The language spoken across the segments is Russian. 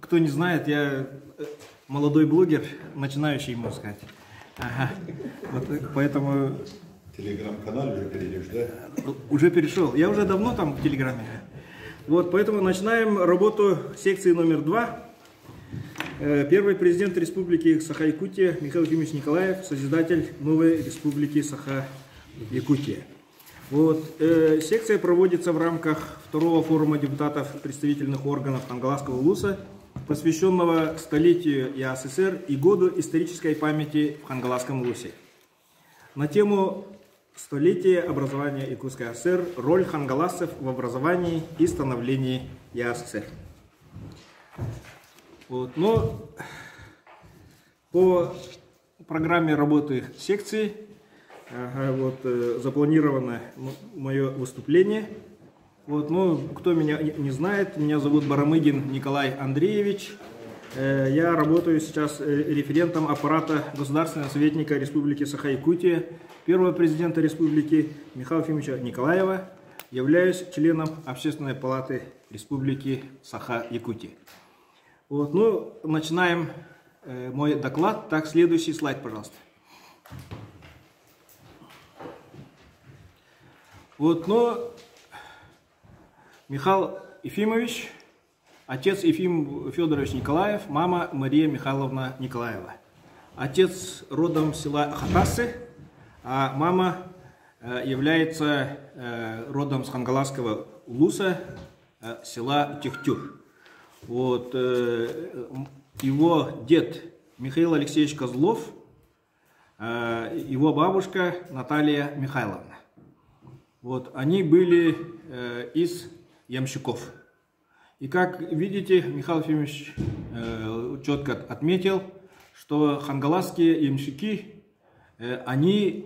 кто не знает, я молодой блогер, начинающий, можно сказать. Ага. Вот, поэтому... Телеграм-канал уже перейдешь, да? Уже перешел. Я уже давно там в Телеграме. Вот, поэтому начинаем работу секции номер 2. Первый президент Республики Саха-Якутия Михаил Ефимович Николаев, созидатель новой Республики Саха-Якутия. Вот, секция проводится в рамках второго форума депутатов представительных органов Хангаласского улуса, посвященного столетию ЯССР и году исторической памяти в Хангаласском улусе. На тему столетия образования Якутской АСР, роль хангаласцев в образовании и становлении ЯССР. Вот, но по программе работы секции запланировано мое выступление. Вот, ну, кто меня не знает, меня зовут Барамыгин Николай Андреевич. Я работаю сейчас референтом аппарата государственного советника Республики Саха-Якутия, первого президента Республики Михаила Ефимовича Николаева. Являюсь членом Общественной палаты Республики Саха-Якутия. Вот, ну, начинаем мой доклад. Так, следующий слайд, пожалуйста. Вот, ну, Михаил Ефимович, отец Ефим Федорович Николаев, мама Мария Михайловна Николаева. Отец родом села Хатасы, а мама является родом с Хангаласского улуса, села Техтюр. Вот, его дед Михаил Алексеевич Козлов, его бабушка Наталья Михайловна. Вот, они были из ямщиков. И как видите, Михаил Ефимович четко отметил, что хангаласские ямщики, они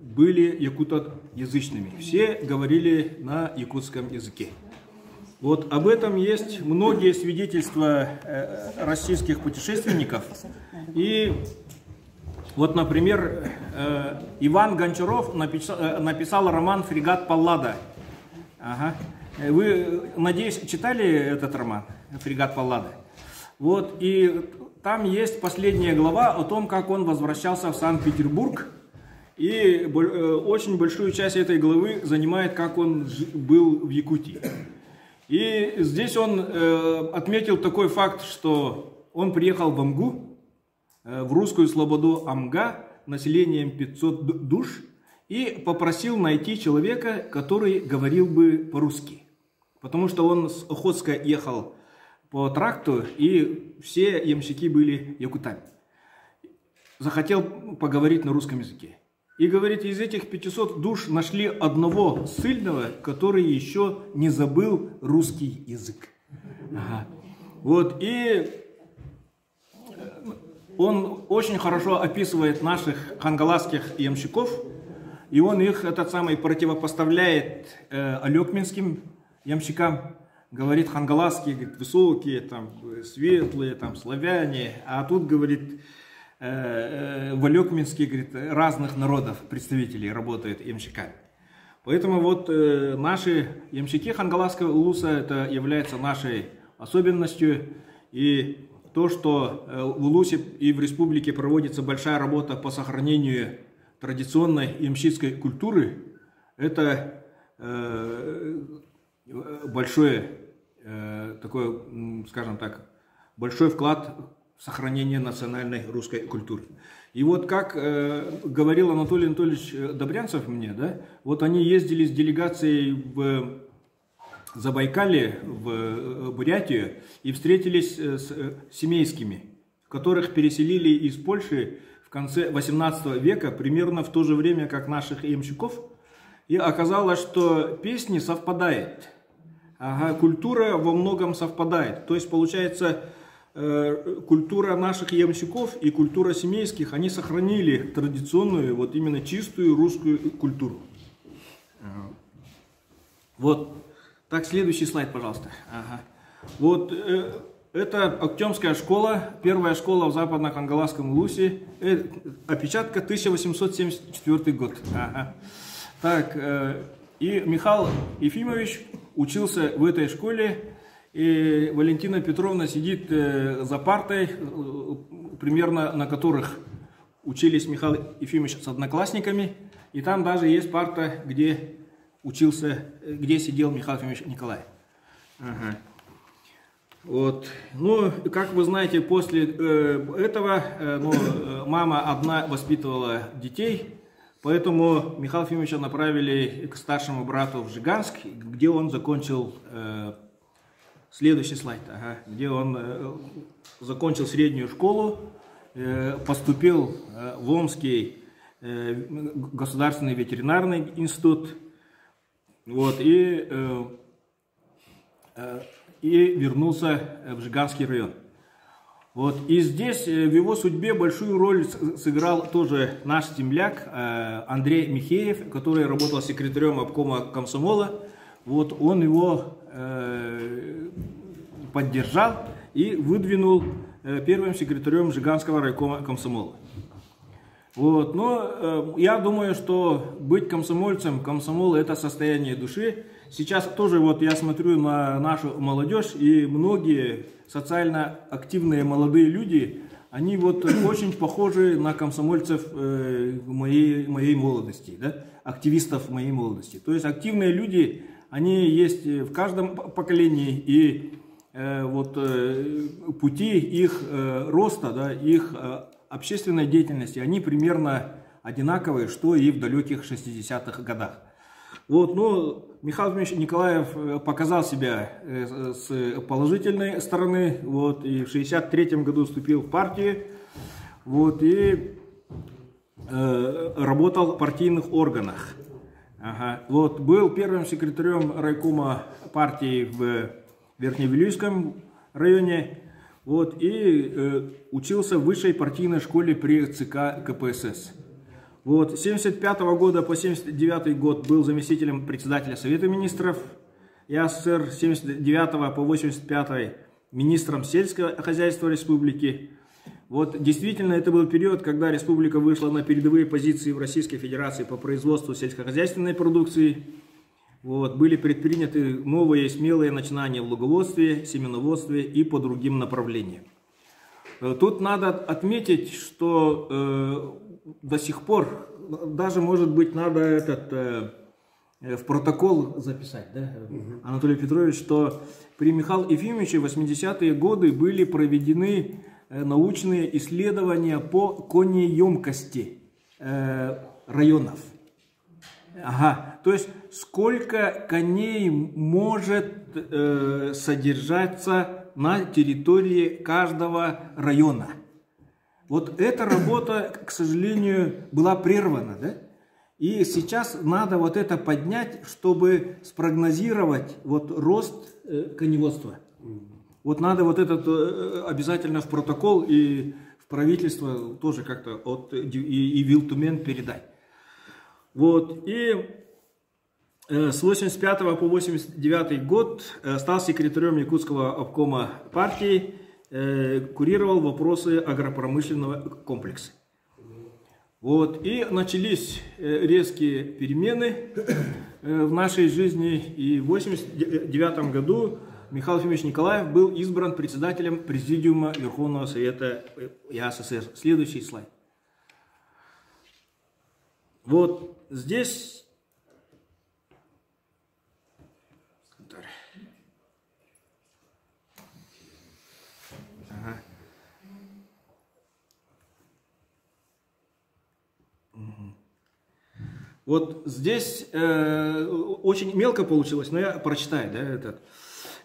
были якутоязычными. Все говорили на якутском языке. Вот об этом есть многие свидетельства российских путешественников. И вот, например, Иван Гончаров написал роман «Фрегат Паллада». Ага. Вы, надеюсь, читали этот роман «Фрегат Паллада»? Вот, и там есть последняя глава о том, как он возвращался в Санкт-Петербург. И очень большую часть этой главы занимает, как он был в Якутии. И здесь он отметил такой факт, что он приехал в Амгу, в русскую слободу Амга, населением 500 душ, и попросил найти человека, который говорил бы по-русски. Потому что он с Охотска ехал по тракту, и все ямщики были якутами. Захотел поговорить на русском языке. И, говорит, из этих 500 душ нашли одного ссыльного, который еще не забыл русский язык. Ага. Вот, и он очень хорошо описывает наших хангаласских ямщиков, и он их противопоставляет алекминским ямщикам. Говорит, хангаласские, говорит, высокие, там, светлые, там, славяне, а тут, говорит, в Алекминске, говорит, разных народов представителей работают ямщиками. Поэтому вот наши ямщики Хангаласского улуса, это является нашей особенностью. И то, что в улусе и в республике проводится большая работа по сохранению традиционной ямщицкой культуры, это большой, такой, скажем так, большой вклад в сохранение национальной русской культуры. И вот как говорил Анатолий Анатольевич Добрянцев мне, да, вот они ездили с делегацией в Забайкалье, в Бурятию, и встретились с семейскими, которых переселили из Польши в конце 18 века, примерно в то же время, как наших ямщиков. И оказалось, что песни совпадают, культура во многом совпадает. То есть, получается, культура наших ямщиков и культура семейских, они сохранили традиционную, вот именно чистую русскую культуру. Вот. Так, следующий слайд, пожалуйста. Ага. Вот это Актемская школа, первая школа в Западно-Хангаласском улусе. Опечатка 1874 год. Ага. Так, и Михаил Ефимович учился в этой школе, и Валентина Петровна сидит за партой, примерно на которых учились Михаил Ефимович с одноклассниками. И там даже есть парта, где сидел Михаил Ефимович Николаев. Ага. Вот. Ну, как вы знаете, после этого мама одна воспитывала детей, поэтому Михаила Ефимовича направили к старшему брату в Жиганск, где он закончил, следующий слайд, где он закончил среднюю школу, поступил в Омский государственный ветеринарный институт, вот, и вернулся в Жиганский район. Вот. И здесь в его судьбе большую роль сыграл тоже наш земляк Андрей Михеев, который работал секретарем обкома комсомола. Вот. Он его поддержал и выдвинул первым секретарем Жиганского райкома комсомола. Вот. Но я думаю, что быть комсомольцем, комсомол — это состояние души. Сейчас тоже вот я смотрю на нашу молодежь, и многие социально активные молодые люди, они вот очень похожи на комсомольцев моей молодости, да? Активистов моей молодости. То есть активные люди, они есть в каждом поколении, и пути их роста, да, их общественной деятельности, они примерно одинаковые, что и в далеких 60-х годах. Вот, но Михаил Ефимович Николаев показал себя с положительной стороны, вот, и в 1963 году вступил в партию, вот, и работал в партийных органах. Ага. Вот, был первым секретарем райкома партии в Верхневилюйском районе, вот, и учился в высшей партийной школе при ЦК КПСС. Вот, с 1975 года по 1979 год был заместителем председателя Совета министров СССР, с 1979 по 1985 министром сельского хозяйства республики. Вот, действительно, это был период, когда республика вышла на передовые позиции в Российской Федерации по производству сельскохозяйственной продукции. Вот, были предприняты новые смелые начинания в луговодстве, семеноводстве и по другим направлениям. Тут надо отметить, что до сих пор, даже, может быть, надо в протокол записать, да, Анатолий Петрович, что при Михаиле Ефимовиче в 80-е годы были проведены научные исследования по конеемкости районов. Ага, то есть сколько коней может содержаться на территории каждого района. Вот эта работа, к сожалению, была прервана, да? И сейчас надо вот это поднять, чтобы спрогнозировать вот рост коневодства. Вот надо вот этот обязательно в протокол и в правительство тоже как-то и Вилтумен передать. Вот, и с 85 по 89 год стал секретарем Якутского обкома партии, курировал вопросы агропромышленного комплекса. Вот, и начались резкие перемены в нашей жизни, и в 89 году Михаил Ефимович Николаев был избран председателем Президиума Верховного Совета СССР. Следующий слайд. Вот здесь вот здесь очень мелко получилось, но я прочитаю, да, этот.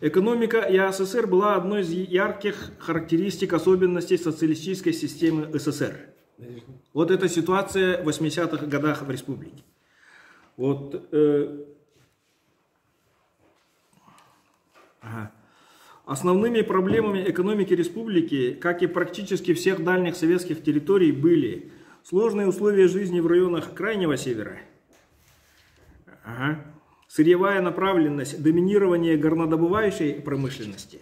Экономика СССР была одной из ярких характеристик особенностей социалистической системы СССР. Вот эта ситуация в 80-х годах в республике. Вот, Основными проблемами экономики республики, как и практически всех дальних советских территорий, были сложные условия жизни в районах Крайнего Севера, сырьевая направленность, доминирование горнодобывающей промышленности,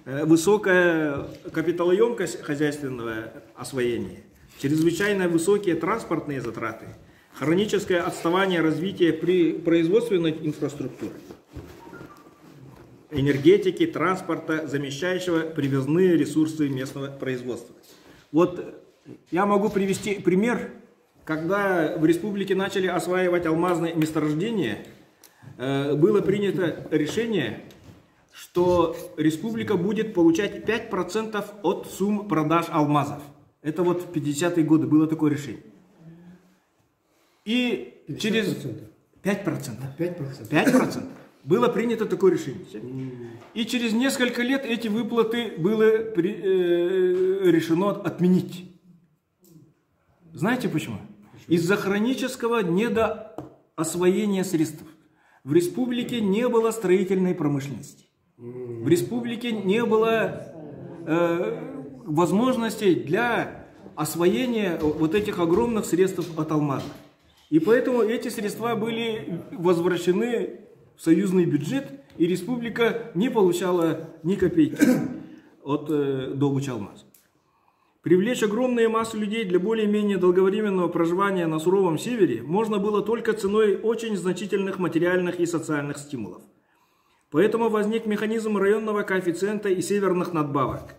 высокая капиталоемкость хозяйственного освоения, чрезвычайно высокие транспортные затраты, хроническое отставание развития при производственной инфраструктуре. энергетики, транспорта, замещающего привозные ресурсы местного производства. Вот я могу привести пример, когда в республике начали осваивать алмазные месторождения, было принято решение, что республика будет получать 5% от сумм продаж алмазов. Это вот в 50-е годы было такое решение. И 50%? Через 5%. 5%. Было принято такое решение. И через несколько лет эти выплаты было решено отменить. Знаете почему? Из-за хронического недоосвоения средств. В республике не было строительной промышленности. В республике не было возможностей для освоения вот этих огромных средств от алмаза. И поэтому эти средства были возвращены в союзный бюджет, и республика не получала ни копейки от добычи алмаза. Привлечь огромные массы людей для более-менее долговременного проживания на суровом севере можно было только ценой очень значительных материальных и социальных стимулов. Поэтому возник механизм районного коэффициента и северных надбавок.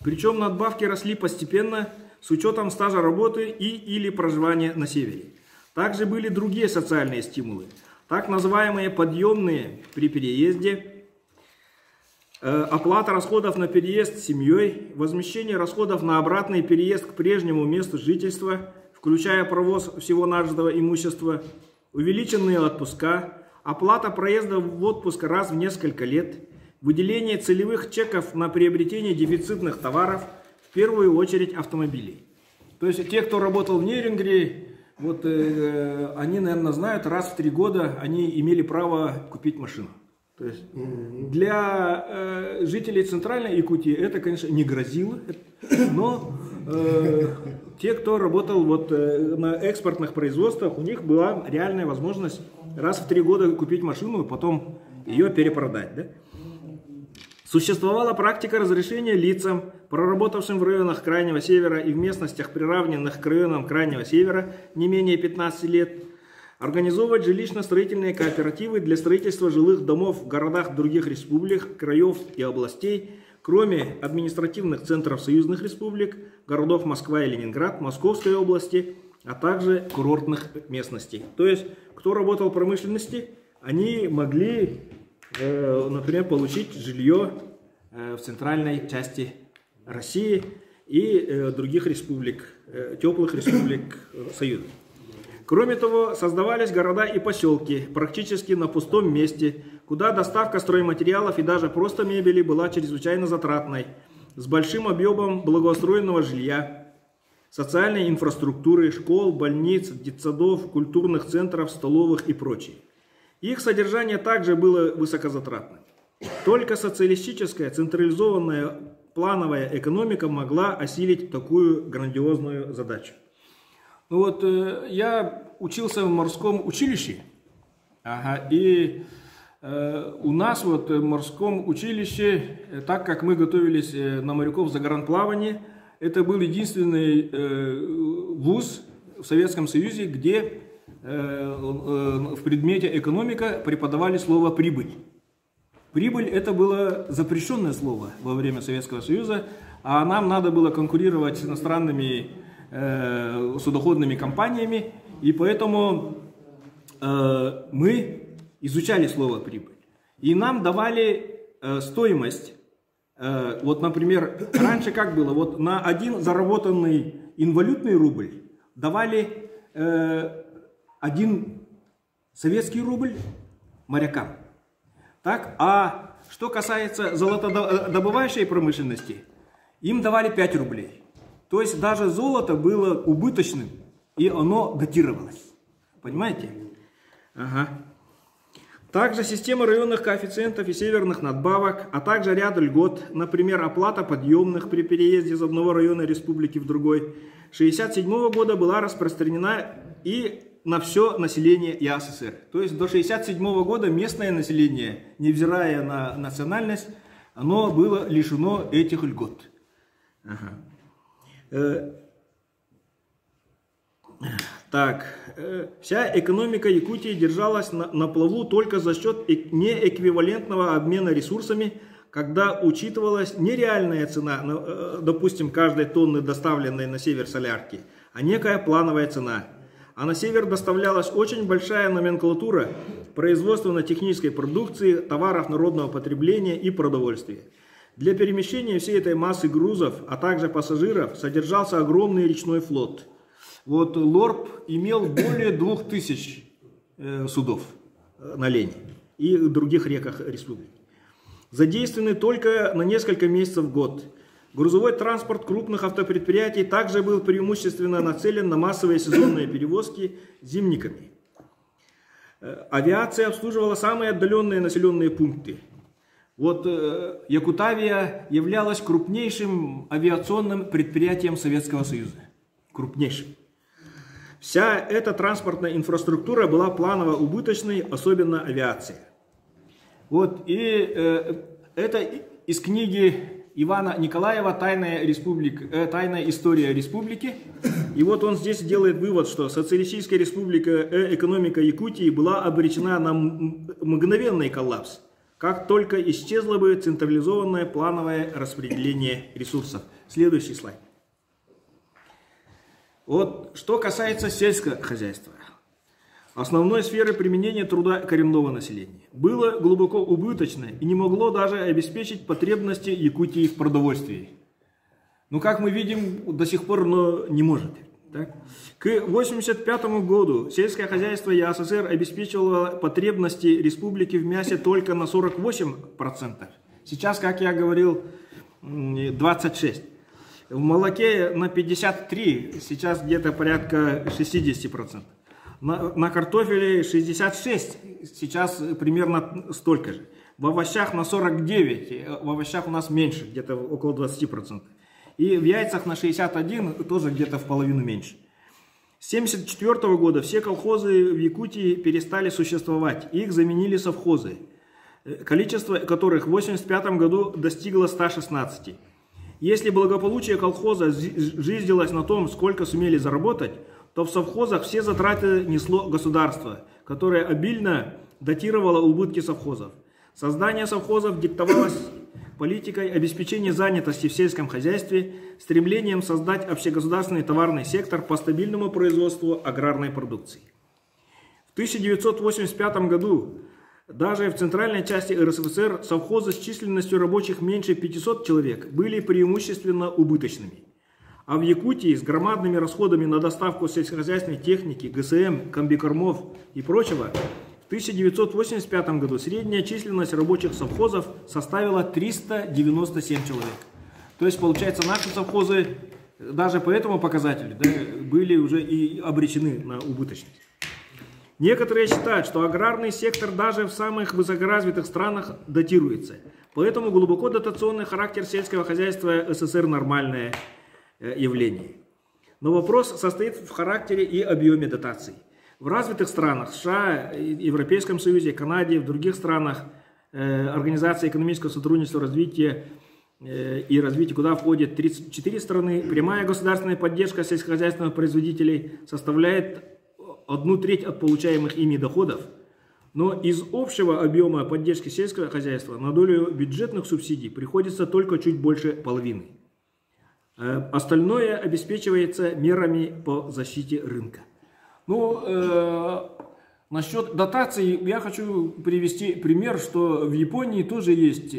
Причем надбавки росли постепенно с учетом стажа работы или проживания на севере. Также были другие социальные стимулы, так называемые подъемные при переезде, оплата расходов на переезд с семьей, возмещение расходов на обратный переезд к прежнему месту жительства, включая провоз всего нажитого имущества, увеличенные отпуска, оплата проезда в отпуск раз в несколько лет, выделение целевых чеков на приобретение дефицитных товаров, в первую очередь автомобилей. То есть те, кто работал в Нейрингере, вот они, наверное, знают, раз в 3 года они имели право купить машину. То есть для жителей Центральной Якутии это, конечно, не грозило, но те, кто работал вот на экспортных производствах, у них была реальная возможность раз в 3 года купить машину и потом ее перепродать. Да? Существовала практика разрешения лицам, проработавшим в районах Крайнего Севера и в местностях, приравненных к районам Крайнего Севера не менее 15 лет, организовывать жилищно-строительные кооперативы для строительства жилых домов в городах других республик, краев и областей, кроме административных центров союзных республик, городов Москва и Ленинград, Московской области, а также курортных местностей. То есть, кто работал в промышленности, они могли, например, получить жилье в центральной части России и других республик, теплых республик Союза. Кроме того, создавались города и поселки практически на пустом месте, куда доставка стройматериалов и даже просто мебели была чрезвычайно затратной, с большим объемом благоустроенного жилья, социальной инфраструктуры, школ, больниц, детсадов, культурных центров, столовых и прочее. Их содержание также было высокозатратным. Только социалистическая, централизованная плановая экономика могла осилить такую грандиозную задачу. Ну вот, я учился в морском училище, и у нас вот в морском училище, так как мы готовились на моряков загранплавания, это был единственный вуз в Советском Союзе, где в предмете экономика преподавали слово «прибыль». Прибыль – это было запрещенное слово во время Советского Союза, а нам надо было конкурировать с иностранными судоходными компаниями, и поэтому мы изучали слово «прибыль». И нам давали стоимость. Вот, например, раньше как было? Вот на один заработанный инвалютный рубль давали 1 советский рубль морякам. Так? А что касается золотодобывающей промышленности, им давали 5 рублей. То есть даже золото было убыточным, и оно датировалось. Понимаете? Ага. Также система районных коэффициентов и северных надбавок, а также ряд льгот, например, оплата подъемных при переезде из одного района республики в другой, 1967 года была распространена и на все население ЯССР. То есть до 1967 года местное население, невзирая на национальность, оно было лишено этих льгот. Ага. Так, вся экономика Якутии держалась на плаву только за счет неэквивалентного обмена ресурсами, когда учитывалась не реальная цена, допустим, каждой тонны, доставленной на север солярки, а некая плановая цена. А на север доставлялась очень большая номенклатура производственно-технической продукции, товаров народного потребления и продовольствия. Для перемещения всей этой массы грузов, а также пассажиров, содержался огромный речной флот. Вот Лорб имел более 2000 судов на Лени и других реках республики. Задействованы только на несколько месяцев в год. Грузовой транспорт крупных автопредприятий также был преимущественно нацелен на массовые сезонные перевозки зимниками. Авиация обслуживала самые отдаленные населенные пункты. Вот Якутавия являлась крупнейшим авиационным предприятием Советского Союза. Крупнейшим. Вся эта транспортная инфраструктура была планово убыточной, особенно авиация. Вот, и это из книги Ивана Николаева «Тайная история республики». И вот он здесь делает вывод, что социалистическая республика, экономика Якутии была обречена на мгновенный коллапс, как только исчезло бы централизованное плановое распределение ресурсов. Следующий слайд. Вот что касается сельского хозяйства. Основной сферой применения труда коренного населения было глубоко убыточно и не могло даже обеспечить потребности Якутии в продовольствии. Ну, как мы видим, до сих пор не может. Так? К 1985 году сельское хозяйство ЯССР обеспечивало потребности республики в мясе только на 48%. Сейчас, как я говорил, 26%. В молоке на 53%, сейчас где-то порядка 60%. На картофеле 66%, сейчас примерно столько же. В овощах на 49%, в овощах у нас меньше, где-то около 20%. И в яйцах на 61%, тоже где-то в половину меньше. С 1974 года все колхозы в Якутии перестали существовать, их заменили совхозы, количество которых в 1985 году достигло 116. Если благополучие колхоза зиждилось на том, сколько сумели заработать, то в совхозах все затраты несло государство, которое обильно датировало убытки совхозов. Создание совхозов диктовалось политикой обеспечения занятости в сельском хозяйстве, стремлением создать общегосударственный товарный сектор по стабильному производству аграрной продукции. В 1985 году даже в центральной части РСФСР совхозы с численностью рабочих меньше 500 человек были преимущественно убыточными. А в Якутии с громадными расходами на доставку сельскохозяйственной техники, ГСМ, комбикормов и прочего, в 1985 году средняя численность рабочих совхозов составила 397 человек. То есть, получается, наши совхозы даже по этому показателю были уже и обречены на убыточность. Некоторые считают, что аграрный сектор даже в самых высокоразвитых странах датируется. Поэтому глубоко дотационный характер сельского хозяйства СССР нормальное явление. Но вопрос состоит в характере и объеме дотаций. В развитых странах, США, Европейском Союзе, Канаде, в других странах Организации экономического сотрудничества и развития, куда входят 34 страны, прямая государственная поддержка сельскохозяйственных производителей составляет 1/3 от получаемых ими доходов. Но из общего объема поддержки сельского хозяйства на долю бюджетных субсидий приходится только чуть больше половины. Остальное обеспечивается мерами по защите рынка. Ну, насчет дотаций я хочу привести пример, что в Японии тоже есть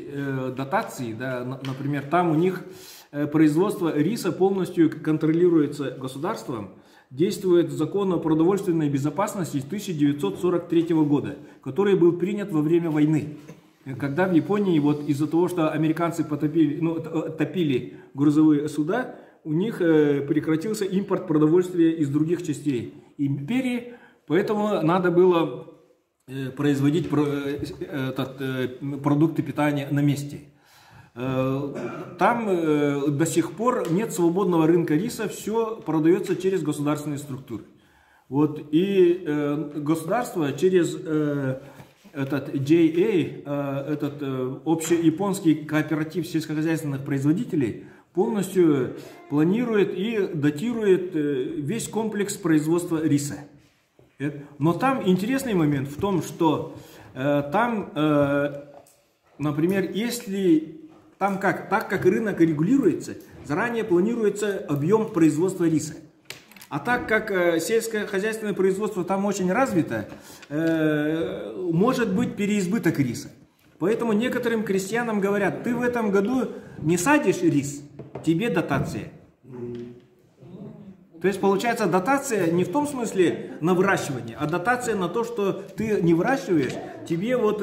дотации. Да, например, там у них производство риса полностью контролируется государством. Действует закон о продовольственной безопасности 1943 года, который был принят во время войны. Когда в Японии, вот из-за того, что американцы топили грузовые суда, у них прекратился импорт продовольствия из других частей империи, поэтому надо было производить продукты питания на месте. Там до сих пор нет свободного рынка риса, все продается через государственные структуры. Вот, и государство через этот JA, общеяпонский кооператив сельскохозяйственных производителей, полностью планирует и датирует весь комплекс производства риса. Но там интересный момент в том, что там, например, если там так как рынок регулируется, заранее планируется объем производства риса. А так как сельскохозяйственное производство там очень развито, может быть переизбыток риса. Поэтому некоторым крестьянам говорят: ты в этом году не садишь рис, тебе дотация. То есть получается дотация не в том смысле на выращивание, а дотация на то, что ты не выращиваешь, тебе вот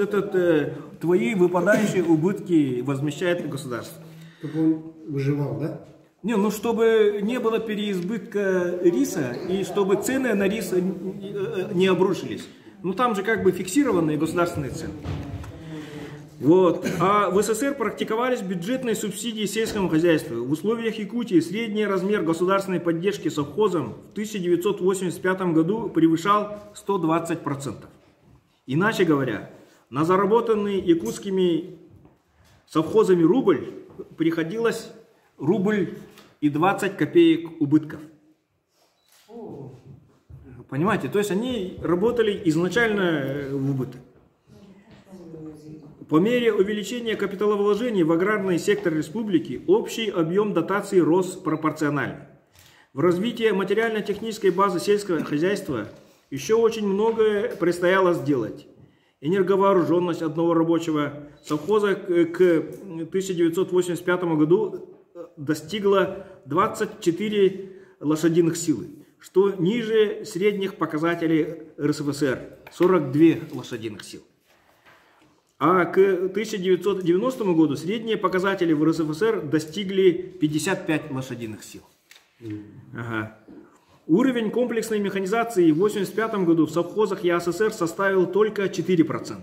твои выпадающие убытки возмещает государство. Чтобы он выживал, да? Не, ну чтобы не было переизбытка риса и чтобы цены на рис не обрушились. Ну там же как бы фиксированные государственные цены. Вот. А в СССР практиковались бюджетные субсидии сельскому хозяйству. В условиях Якутии средний размер государственной поддержки совхозам в 1985 году превышал 120%. Иначе говоря, на заработанный якутскими совхозами рубль приходилось рубль и 20 копеек убытков. Понимаете, то есть они работали изначально в убыток. По мере увеличения капиталовложений в аграрный сектор республики общий объем дотаций рос пропорционально. В развитии материально-технической базы сельского хозяйства еще очень многое предстояло сделать. Энерговооруженность одного рабочего совхоза к 1985 году достигла 24 лошадиных силы, что ниже средних показателей РСФСР – 42 лошадиных сил. А к 1990 году средние показатели в РСФСР достигли 55 лошадиных сил. Ага. Уровень комплексной механизации в 1985 году в совхозах ЯССР составил только 4%.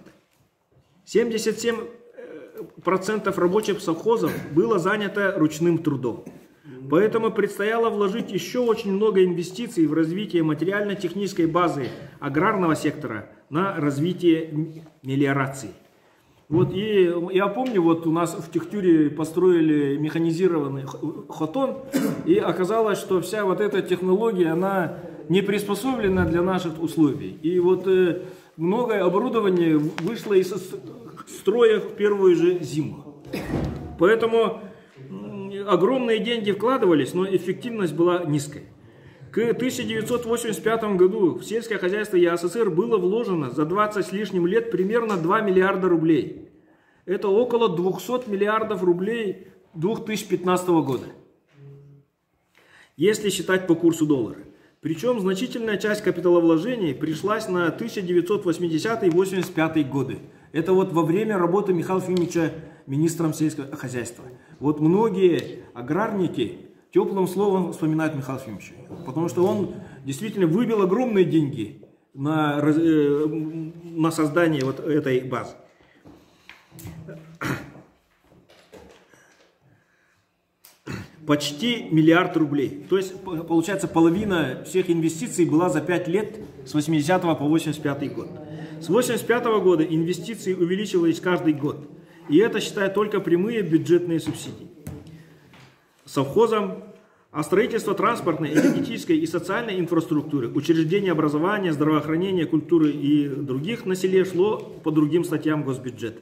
77% рабочих совхозов было занято ручным трудом. Поэтому предстояло вложить еще очень много инвестиций в развитие материально-технической базы аграрного сектора на развитие мелиорации. Вот и я помню, вот у нас в Техтюре построили механизированный хотон, и оказалось, что вся вот эта технология, она не приспособлена для наших условий. И вот многое оборудование вышло из строя в первую же зиму. Поэтому огромные деньги вкладывались, но эффективность была низкой. К 1985 году в сельское хозяйство ЯССР было вложено за 20 с лишним лет примерно 2 миллиарда рублей. Это около 200 миллиардов рублей 2015 года, если считать по курсу доллара. Причем значительная часть капиталовложений пришлась на 1980-85 годы. Это вот во время работы Михаила Ефимовича министром сельского хозяйства. Вот многие аграрники теплым словом вспоминают Михаила Ефимовича, потому что он действительно выбил огромные деньги на создание вот этой базы. Почти миллиард рублей. То есть, получается, половина всех инвестиций была за 5 лет с 80 по 85 год. С 85 года инвестиции увеличивались каждый год. И это, считаю, только прямые бюджетные субсидии. Совхозам, а строительство транспортной, энергетической и социальной инфраструктуры, учреждения образования, здравоохранения, культуры и других на селе шло по другим статьям госбюджета.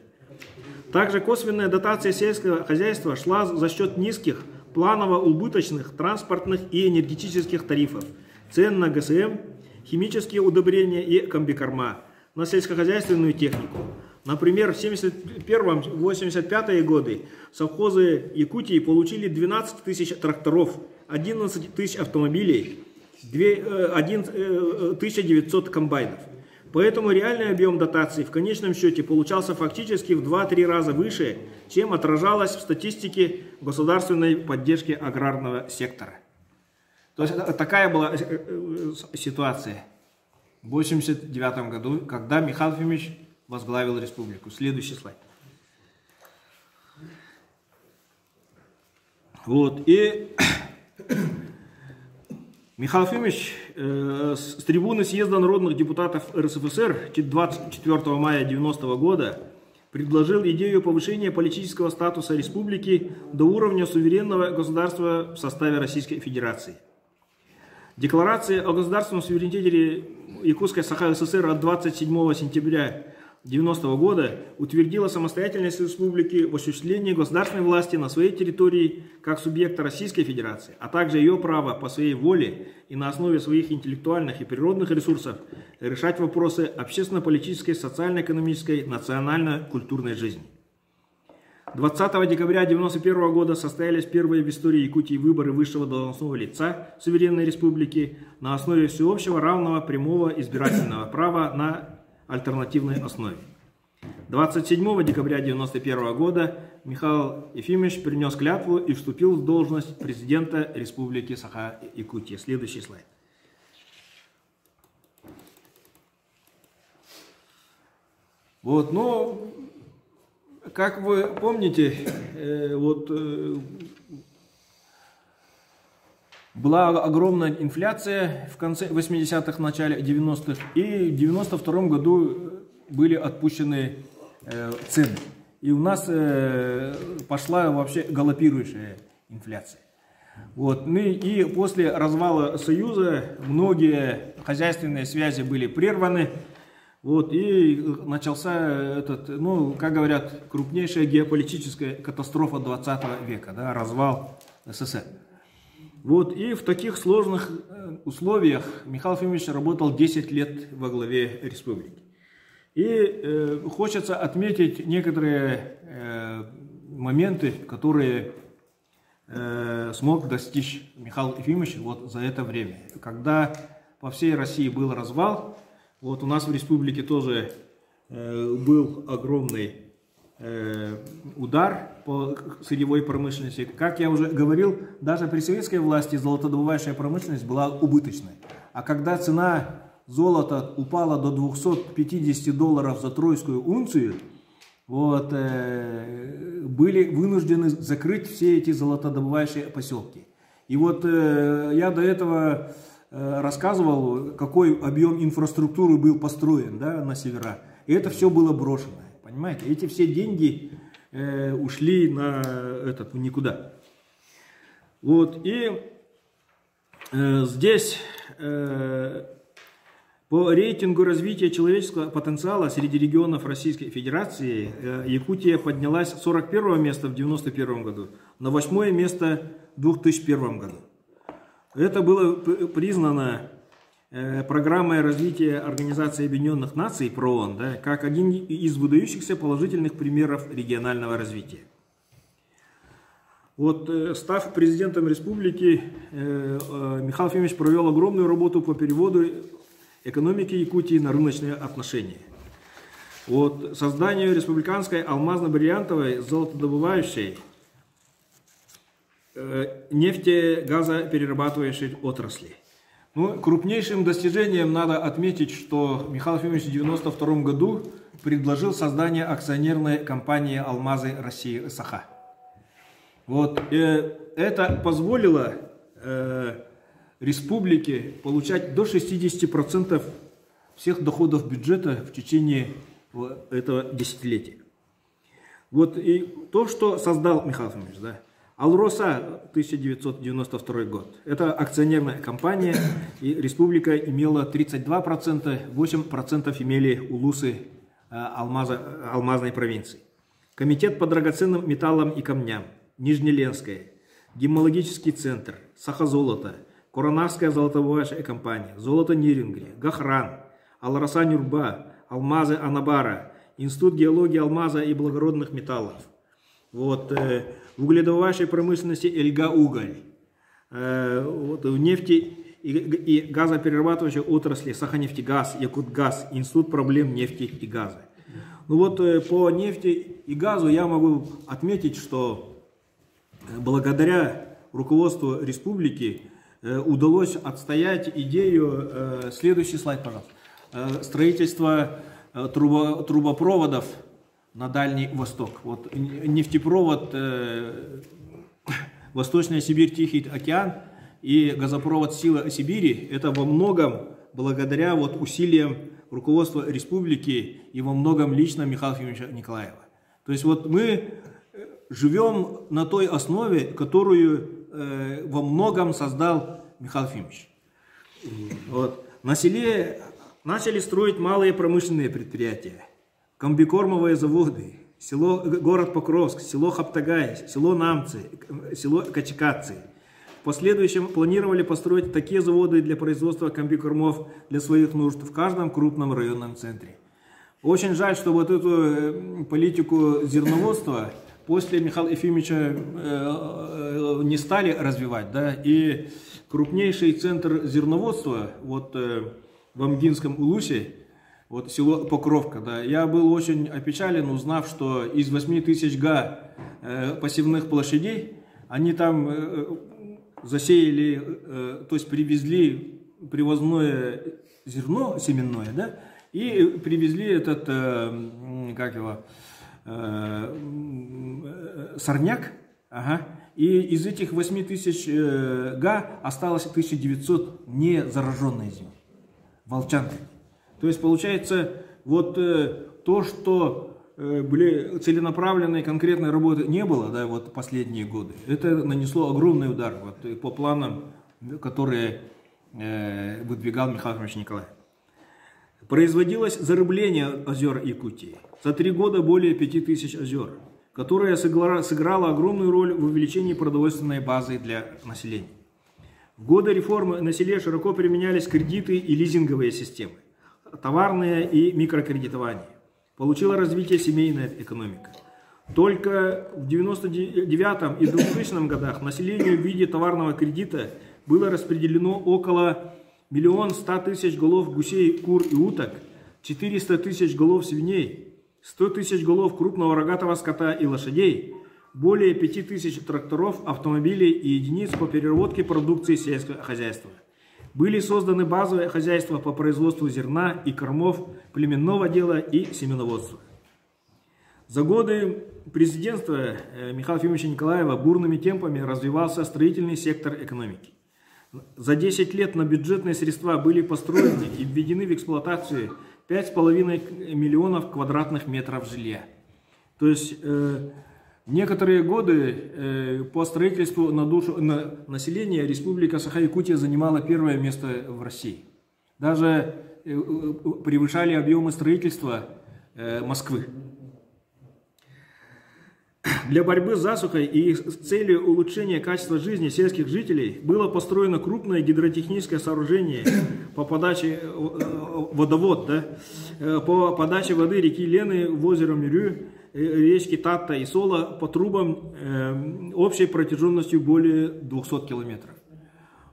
Также косвенная дотация сельского хозяйства шла за счет низких, планово-убыточных транспортных и энергетических тарифов, цен на ГСМ, химические удобрения и комбикорма, на сельскохозяйственную технику. Например, в 1971-1985 годы совхозы Якутии получили 12 тысяч тракторов, 11 тысяч автомобилей, 1900 комбайнов. Поэтому реальный объем дотаций в конечном счете получался фактически в 2-3 раза выше, чем отражалось в статистике государственной поддержки аграрного сектора. То есть такая была ситуация в 1989 году, когда Михаил Ефимович возглавил республику. Следующий слайд. Вот. И Михаил Ефимович с трибуны съезда народных депутатов РСФСР 24 мая 1990 года предложил идею повышения политического статуса республики до уровня суверенного государства в составе Российской Федерации. Декларация о государственном суверенитете Якутской Саха-ССР от 27 сентября 1990 года утвердила самостоятельность республики в осуществлении государственной власти на своей территории как субъекта Российской Федерации, а также ее право по своей воле и на основе своих интеллектуальных и природных ресурсов решать вопросы общественно-политической, социально-экономической, национально-культурной жизни. 20 декабря 1991 года состоялись первые в истории Якутии выборы высшего должностного лица суверенной республики на основе всеобщего, равного, прямого избирательного права на альтернативной основе. 27 декабря 1991 года Михаил Ефимович принес клятву и вступил в должность президента Республики Саха-Якутия. Следующий слайд. Вот, но, как вы помните, была огромная инфляция в конце 80-х, начале 90-х, и в 92 году были отпущены цены. И у нас пошла вообще галопирующая инфляция. Вот. Ну и после развала Союза многие хозяйственные связи были прерваны. Вот, и начался этот, ну, как говорят, крупнейшая геополитическая катастрофа 20 века, да, развал СССР. Вот, и в таких сложных условиях Михаил Ефимович работал 10 лет во главе республики. И хочется отметить некоторые моменты, которые смог достичь Михаил Ефимович вот за это время. Когда по всей России был развал, вот у нас в республике тоже был огромный удар по сырьевой промышленности. Как я уже говорил, даже при советской власти золотодобывающая промышленность была убыточной. А когда цена золота упала до $250 за тройскую унцию, вот, были вынуждены закрыть все эти золотодобывающие поселки. И вот я до этого рассказывал, какой объем инфраструктуры был построен, да, на севера. И это все было брошено. Понимаете, эти все деньги ушли на никуда. Вот, и здесь по рейтингу развития человеческого потенциала среди регионов Российской Федерации Якутия поднялась с 41 места в 1991 году на 8 место в 2001 году. Это было признано программой развития Организации Объединенных Наций ПРООН, да, как один из выдающихся положительных примеров регионального развития. Вот, став президентом республики, Михаил Ефимович провел огромную работу по переводу экономики Якутии на рыночные отношения. Вот, созданию республиканской алмазно-бриллиантовой золотодобывающей нефтегазоперерабатывающей отрасли. Ну, крупнейшим достижением надо отметить, что Михаил Ефимович в 1992 году предложил создание акционерной компании «Алмазы России Саха». Вот, это позволило республике получать до 60% всех доходов бюджета в течение этого десятилетия. Вот, и то, что создал Михаил Ефимович, да, Алроса, 1992 год. Это акционерная компания, и республика имела 32%, 8% имели улусы алмазной провинции. Комитет по драгоценным металлам и камням, Нижнеленская, Гемологический центр, Сахазолото, Коронарская золотодобывающая компания, Золото Нирингри, Гахран, Алроса Нюрба, Алмазы Анабара, Институт геологии алмаза и благородных металлов. Вот, в угледобывающей промышленности Эльга-Уголь, вот, в нефти и газоперерабатывающей отрасли Саханефтегаз, Якутгаз, Институт проблем нефти и газа. Ну вот по нефти и газу я могу отметить, что благодаря руководству республики удалось отстоять идею, следующий слайд, пожалуйста, строительства трубопроводов на Дальний Восток. Вот нефтепровод Восточная Сибирь, Тихий океан и газопровод Сила Сибири — это во многом благодаря вот усилиям руководства республики и во многом лично Михаила Ефимовича Николаева. То есть вот мы живем на той основе, которую во многом создал Михаил Ефимович. Вот. На селе начали строить малые промышленные предприятия, комбикормовые заводы, город Покровск, село Хаптагай, село Намцы, село Качекадцы. В последующем планировали построить такие заводы для производства комбикормов для своих нужд в каждом крупном районном центре. Очень жаль, что вот эту политику зерноводства после Михаила Ефимовича не стали развивать, да, и крупнейший центр зерноводства вот в Амгинском Улусе, вот село Покровка, да, я был очень опечален, узнав, что из 8000 га посевных площадей они там засеяли, то есть привезли привозное зерно семенное, да, и привезли этот, как его, сорняк, ага, и из этих 8000 га осталось 1900 не зараженной земли, волчанкой. То есть получается, вот то, что были целенаправленные конкретной работы не было, да, вот последние годы, это нанесло огромный удар вот, по планам, которые выдвигал Михаил Ефимович Николаев. Производилось зарыбление озер Якутии. За 3 года более 5000 озер, которое сыграло огромную роль в увеличении продовольственной базы для населения. В годы реформы на селе широко применялись кредиты и лизинговые системы, товарное и микрокредитование. Получила развитие семейная экономика. Только в 1999 и 2000 годах населению в виде товарного кредита было распределено около 1 100 000 голов гусей, кур и уток, 400 000 голов свиней, 100 000 голов крупного рогатого скота и лошадей, более 5000 тракторов, автомобилей и единиц по переработке продукции сельского хозяйства. Были созданы базовые хозяйства по производству зерна и кормов, племенного дела и семеноводства. За годы президентства Михаила Ефимовича Николаева бурными темпами развивался строительный сектор экономики. За 10 лет на бюджетные средства были построены и введены в эксплуатацию 5,5 миллионов квадратных метров жилья. То есть некоторые годы по строительству на душу населения Республика Саха-Якутия занимала первое место в России. Даже превышали объемы строительства Москвы. Для борьбы с засухой и с целью улучшения качества жизни сельских жителей было построено крупное гидротехническое сооружение по подаче водовод, да, по подаче воды реки Лены в озеро Мирю, речки Татта и Сола по трубам общей протяженностью более 200 километров.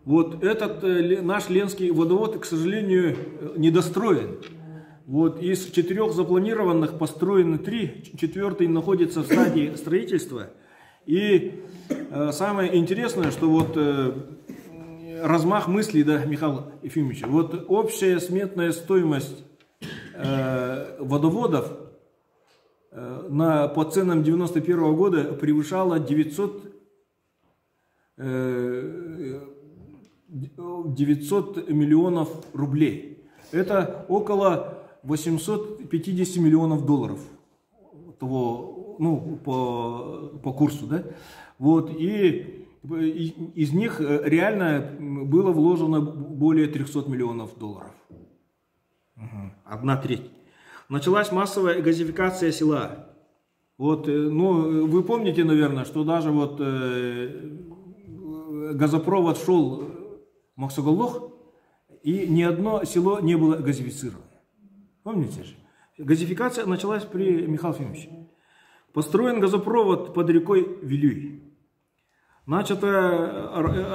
Вот этот наш Ленский водовод, к сожалению, недостроен. Вот из 4 запланированных построены 3, 4 находится в стадии строительства. И самое интересное, что вот размах мыслей, да, Михаила Ефимовича, вот общая сметная стоимость водоводов по ценам 91 года превышала 900 миллионов рублей. Это около 850 миллионов долларов того, ну, по курсу, да? Вот, и из них реально было вложено более 300 миллионов долларов. 1/3. Началась массовая газификация села. Вот, ну, вы помните, наверное, что даже вот газопровод шел в Максоголлох, и ни одно село не было газифицировано. Помните же? Газификация началась при Михаиле Ефимовиче. Построен газопровод под рекой Вилюй. Начата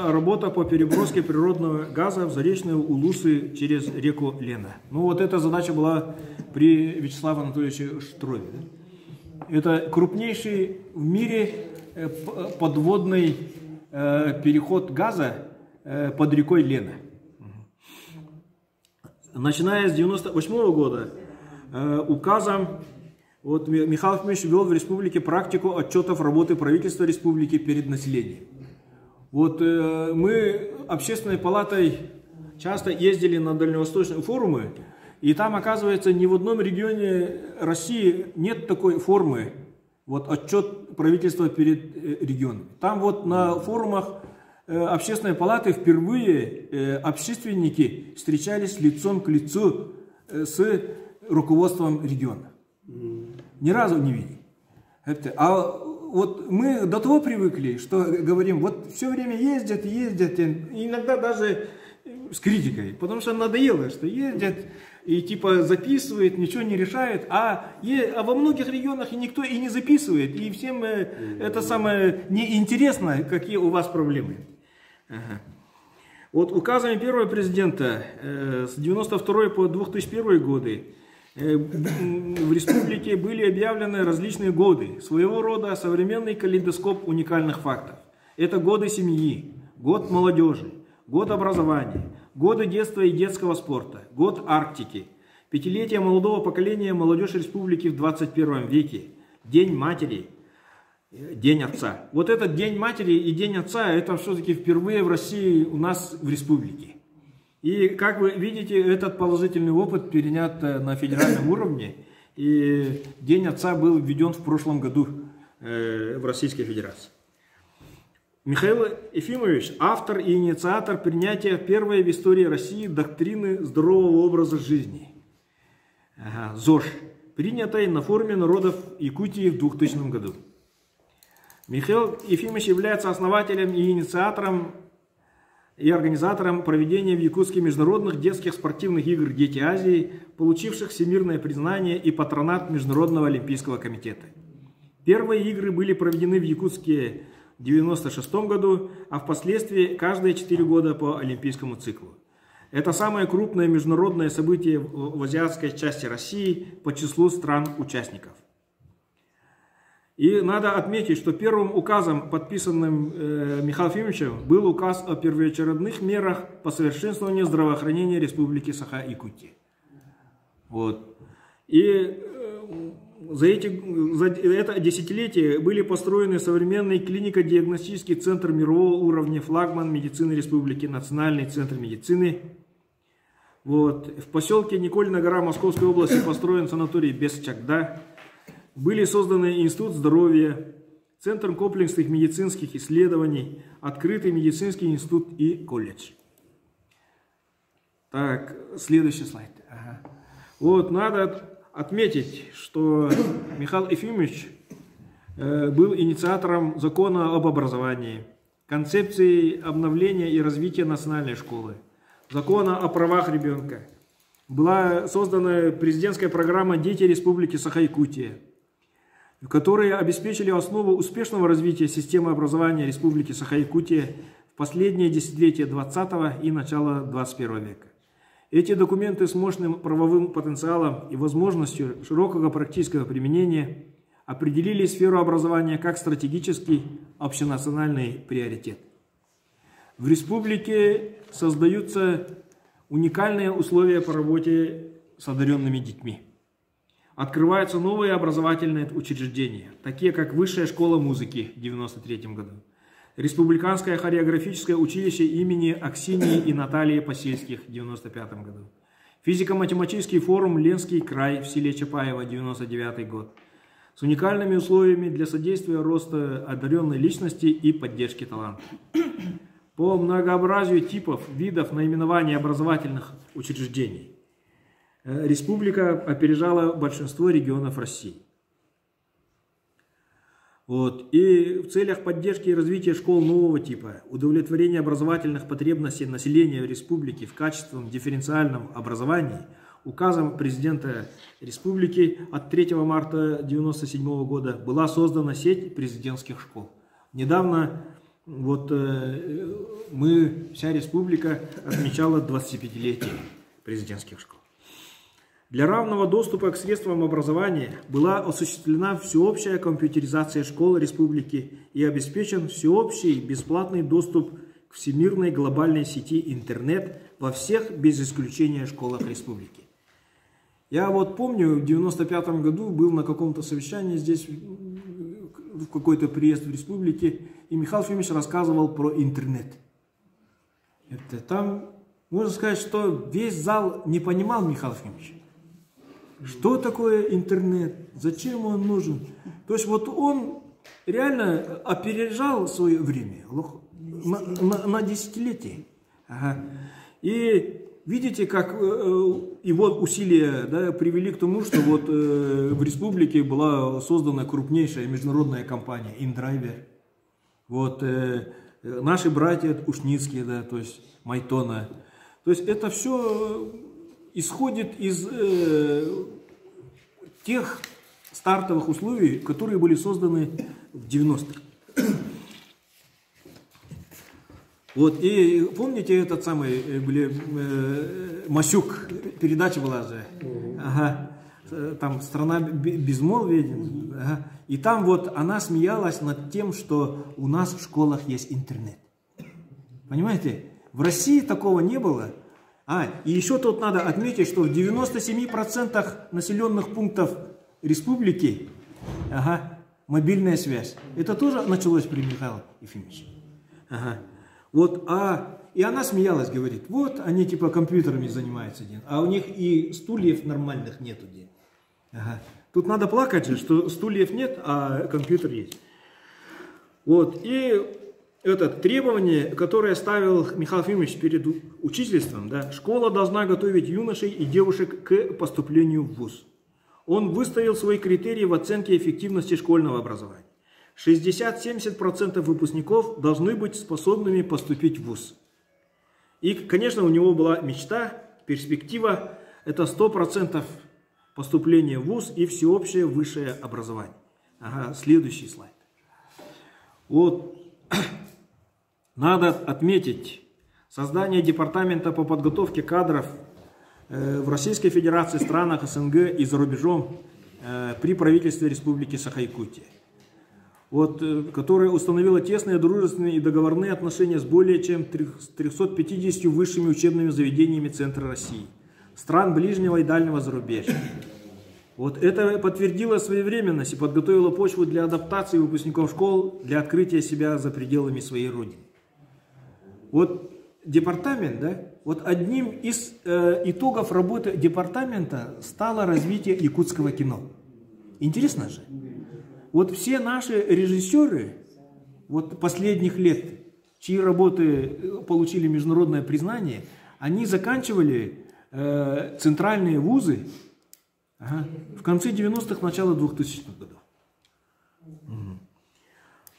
работа по переброске природного газа в заречные улусы через реку Лена. Ну вот эта задача была при Вячеславе Анатольевиче Штрове. Это крупнейший в мире подводный переход газа под рекой Лена. Начиная с 1998 года указом вот, Михаил Ефимович ввел в республике практику отчетов работы правительства республики перед населением. Вот мы общественной палатой часто ездили на дальневосточные форумы, и там, оказывается, ни в одном регионе России нет такой формы, вот отчет правительства перед регионом. Там вот на форумах Общественной палаты впервые общественники встречались лицом к лицу с руководством региона. Ни разу не видели. А вот мы до того привыкли, что говорим, вот все время ездят, иногда даже с критикой, потому что надоело, что ездят и типа записывают, ничего не решают, а во многих регионах и никто и не записывает, и всем это самое неинтересно, какие у вас проблемы. Ага. Вот указами первого президента с 1992 по 2001 годы в республике были объявлены различные годы, своего рода современный калейдоскоп уникальных фактов. Это годы семьи, год молодежи, год образования, годы детства и детского спорта, год Арктики, пятилетие молодого поколения молодежь республики в 21 веке, День матери, День отца. Вот этот День матери и День отца, это все-таки впервые в России у нас в республике. И, как вы видите, этот положительный опыт перенят на федеральном уровне. И День отца был введен в прошлом году в Российской Федерации. Михаил Ефимович – автор и инициатор принятия первой в истории России доктрины здорового образа жизни. ЗОЖ, принятой на форуме народов Якутии в 2000 году. Михаил Ефимович является основателем и инициатором и организатором проведения в Якутске международных детских спортивных игр «Дети Азии», получивших всемирное признание и патронат Международного олимпийского комитета. Первые игры были проведены в Якутске в 1996 году, а впоследствии каждые 4 года по олимпийскому циклу. Это самое крупное международное событие в азиатской части России по числу стран-участников. И надо отметить, что первым указом, подписанным Михаилом Ефимовичем, был указ о первоочередных мерах по совершенствованию здравоохранения Республики Саха-Якутия. Вот. И за это десятилетие были построены современный клинико-диагностический центр мирового уровня, флагман медицины Республики, Национальный центр медицины. Вот. В поселке Никольная гора Московской области построен санаторий Бесчагда. Были созданы Институт здоровья, Центр комплексных медицинских исследований, Открытый медицинский институт и колледж. Так, следующий слайд. Ага. Вот, надо отметить, что Михаил Ефимович был инициатором закона об образовании, концепции обновления и развития национальной школы, закона о правах ребенка. Была создана президентская программа «Дети Республики Саха-Якутия», которые обеспечили основу успешного развития системы образования Республики Саха-Якутия в последние десятилетия 20 и начала 21 века. Эти документы с мощным правовым потенциалом и возможностью широкого практического применения определили сферу образования как стратегический общенациональный приоритет. В республике создаются уникальные условия по работе с одаренными детьми. Открываются новые образовательные учреждения, такие как Высшая школа музыки в 1993 году, Республиканское хореографическое училище имени Аксинии и Натальи Посельских в 1995 году, Физико-математический форум «Ленский край» в селе Чапаево, 1999 год, с уникальными условиями для содействия роста одаренной личности и поддержки таланта. По многообразию типов, видов наименований образовательных учреждений республика опережала большинство регионов России. Вот. И в целях поддержки и развития школ нового типа, удовлетворения образовательных потребностей населения республики в качественном дифференциальном образовании, указом президента республики от 3 марта 1997 года была создана сеть президентских школ. Недавно вот, вся республика отмечала 25-летие президентских школ. Для равного доступа к средствам образования была осуществлена всеобщая компьютеризация школ республики и обеспечен всеобщий бесплатный доступ к всемирной глобальной сети интернет во всех без исключения школах республики. Я вот помню, в 1995 году был на каком-то совещании здесь, в какой-то приезд в республике, и Михаил Ефимович рассказывал про интернет. Там можно сказать, что весь зал не понимал Михаила Ефимовича. Что такое интернет? Зачем он нужен? То есть вот он реально опережал свое время на десятилетие. Ага. И видите, как его усилия, да, привели к тому, что вот в республике была создана крупнейшая международная компания InDriver. Вот наши братья Ушницкие, да, то есть Майтона. То есть это все исходит из тех стартовых условий, которые были созданы в 90-х. Вот, и помните этот самый, Масюк, передача была же, ага, там «Страна безмолвия», ага, и там вот она смеялась над тем, что у нас в школах есть интернет. Понимаете, в России такого не было. И еще тут надо отметить, что в 97% населенных пунктов республики, ага, мобильная связь. Это тоже началось при Михаиле Ефимовиче. Ага. Вот, и она смеялась, говорит, вот они типа компьютерами занимаются, а у них и стульев нормальных нету. Ага. Тут надо плакать же, что стульев нет, а компьютер есть. Вот, и это требование, которое ставил Михаил Ефимович перед учительством, да, школа должна готовить юношей и девушек к поступлению в вуз. Он выставил свои критерии в оценке эффективности школьного образования. 60-70% выпускников должны быть способными поступить в вуз. И, конечно, у него была мечта, перспектива, это 100% поступления в вуз и всеобщее высшее образование. Ага, следующий слайд. Вот, надо отметить создание департамента по подготовке кадров в Российской Федерации, странах СНГ и за рубежом при правительстве Республики Саха-Якутия, вот, которая установила тесные дружественные и договорные отношения с более чем 350 высшими учебными заведениями Центра России, стран ближнего и дальнего зарубежья. Вот это подтвердило своевременность и подготовило почву для адаптации выпускников школ для открытия себя за пределами своей родины. Вот департамент, да, вот одним из итогов работы департамента стало развитие якутского кино. Интересно же. Вот все наши режиссеры вот последних лет, чьи работы получили международное признание, они заканчивали центральные вузы в конце 90-х, начало 2000-х годов.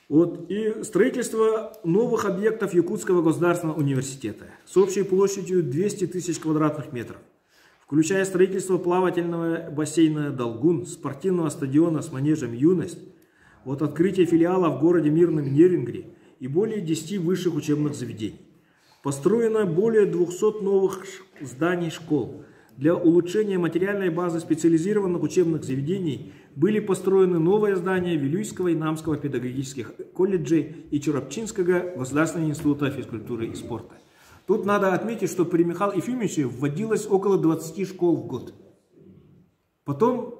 Вот, и строительство новых объектов Якутского государственного университета с общей площадью 200 тысяч квадратных метров, включая строительство плавательного бассейна «Долгун», спортивного стадиона с манежем «Юность», вот, открытие филиала в городе Мирном Нерюнгри и более 10 высших учебных заведений. Построено более 200 новых зданий школ. Для улучшения материальной базы специализированных учебных заведений были построены новые здания Вилюйского и Намского педагогических колледжей и Чурапчинского государственного института физкультуры и спорта. Тут надо отметить, что при Михаиле Ефимовиче вводилось около 20 школ в год. Потом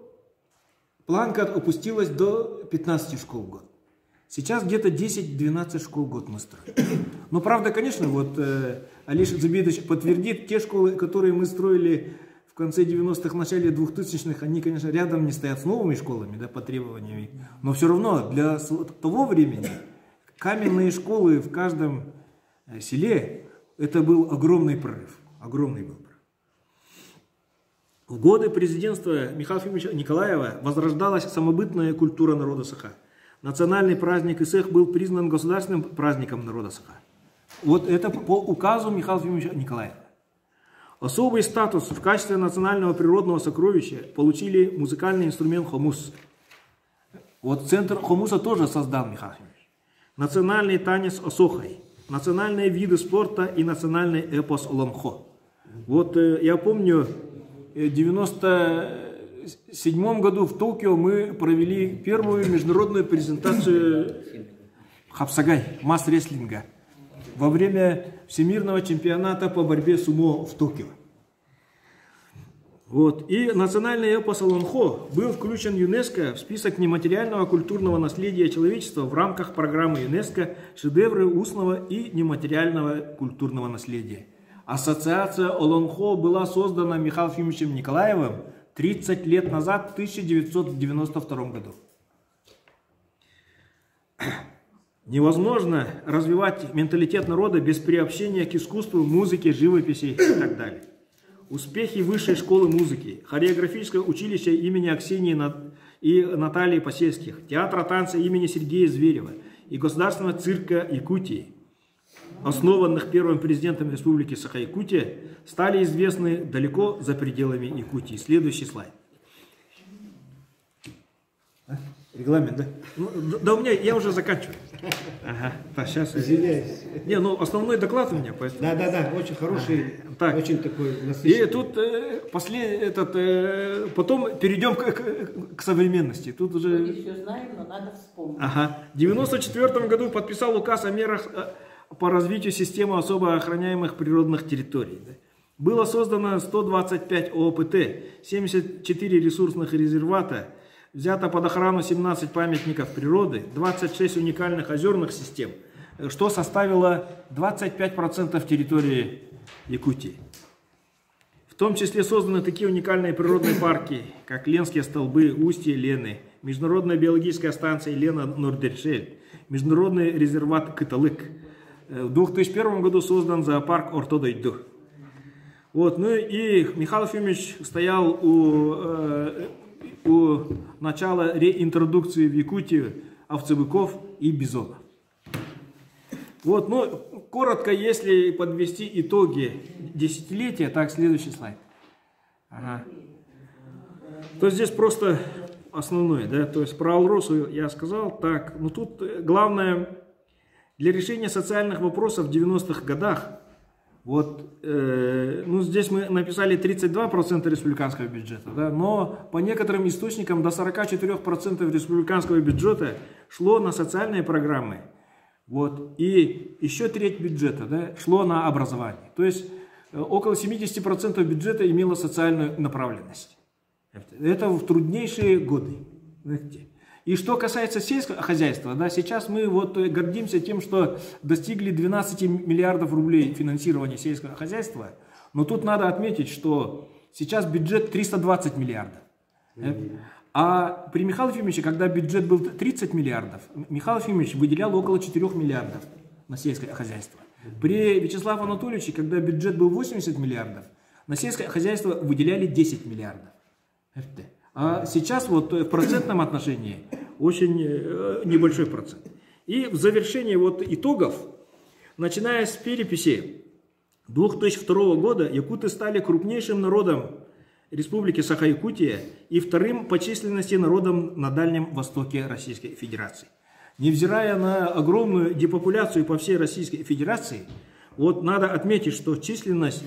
планка опустилась до 15 школ в год. Сейчас где-то 10-12 школ в год мы строим. Но правда, конечно, вот Алиш Забидович подтвердит, те школы, которые мы строили в конце 90-х, начале 2000-х, они, конечно, рядом не стоят с новыми школами, да, по требованиям. Но все равно для того времени каменные школы в каждом селе, это был огромный прорыв. Огромный был прорыв. В годы президентства Михаила Ефимовича Николаева возрождалась самобытная культура народа Саха. Национальный праздник Исех был признан государственным праздником народа Саха. Вот это по указу Михаила Ефимовича Николаева. Особый статус в качестве национального природного сокровища получили музыкальный инструмент хомус. Вот центр хомуса тоже создал Михаил Ефимович. Национальный танец осохай, национальные виды спорта и национальный эпос Оламхо. Вот я помню, в 1997 году в Токио мы провели первую международную презентацию хапсагай, масс-рестлинга, во время Всемирного чемпионата по борьбе сумо в Токио. Вот. И национальный эпос Оламхо был включен ЮНЕСКО в список нематериального культурного наследия человечества в рамках программы ЮНЕСКО «Шедевры устного и нематериального культурного наследия». Ассоциация Олонхо была создана Михаилом Ефимовичем Николаевым 30 лет назад, в 1992 году. Невозможно развивать менталитет народа без приобщения к искусству, музыке, живописи и так далее. Успехи Высшей школы музыки, хореографическое училище имени Аксиньи и Натальи Посельских, театра танца имени Сергея Зверева и Государственного цирка Якутии, основанных первым президентом Республики Саха-Якутия, стали известны далеко за пределами Якутии. Следующий слайд. Регламент, да? Ну, да, у меня, я уже заканчиваю. Ага, так, сейчас. Извиняюсь. Не, ну основной доклад у меня, поэтому. Да, очень хороший, так. очень такой насыщенный. И тут потом перейдем к современности. Тут уже. Мы все знаем, но надо вспомнить. Ага. В 1994 году подписал указ о мерах по развитию системы особо охраняемых природных территорий. Было создано 125 ООПТ, 74 ресурсных резервата, взято под охрану 17 памятников природы, 26 уникальных озерных систем, что составило 25% территории Якутии. В том числе созданы такие уникальные природные парки, как Ленские столбы, устье Лены, Международная биологическая станция Лена-Нордершель, Международный резерват Кыталык. В 2001 году создан зоопарк Ортодойду. Вот, ну и Михаил Ефимович стоял у начала реинтродукции в Якутию овцебыков и бизонов. Вот, ну, коротко, если подвести итоги десятилетия, так, следующий слайд. Ага. То здесь просто основное, да, то есть про Алросу я сказал, так, ну тут главное, для решения социальных вопросов в 90-х годах, вот, ну здесь мы написали 32% республиканского бюджета, да, но по некоторым источникам до 44% республиканского бюджета шло на социальные программы, вот, и еще треть бюджета, да, шло на образование. То есть около 70% бюджета имело социальную направленность. Это в труднейшие годы. И что касается сельского хозяйства, да, сейчас мы вот гордимся тем, что достигли 12 миллиардов рублей финансирования сельского хозяйства, но тут надо отметить, что сейчас бюджет 320 миллиардов. А при Михаиле Ефимовиче, когда бюджет был 30 миллиардов, Михаил Ефимович выделял около 4 миллиардов на сельское хозяйство. При Вячеславе Анатольевиче, когда бюджет был 80 миллиардов, на сельское хозяйство выделяли 10 миллиардов. А сейчас вот в процентном отношении очень небольшой процент. И в завершении вот итогов, начиная с переписи 2002 года, якуты стали крупнейшим народом Республики Саха-Якутия и вторым по численности народом на Дальнем Востоке Российской Федерации. Невзирая на огромную депопуляцию по всей Российской Федерации, вот надо отметить, что численность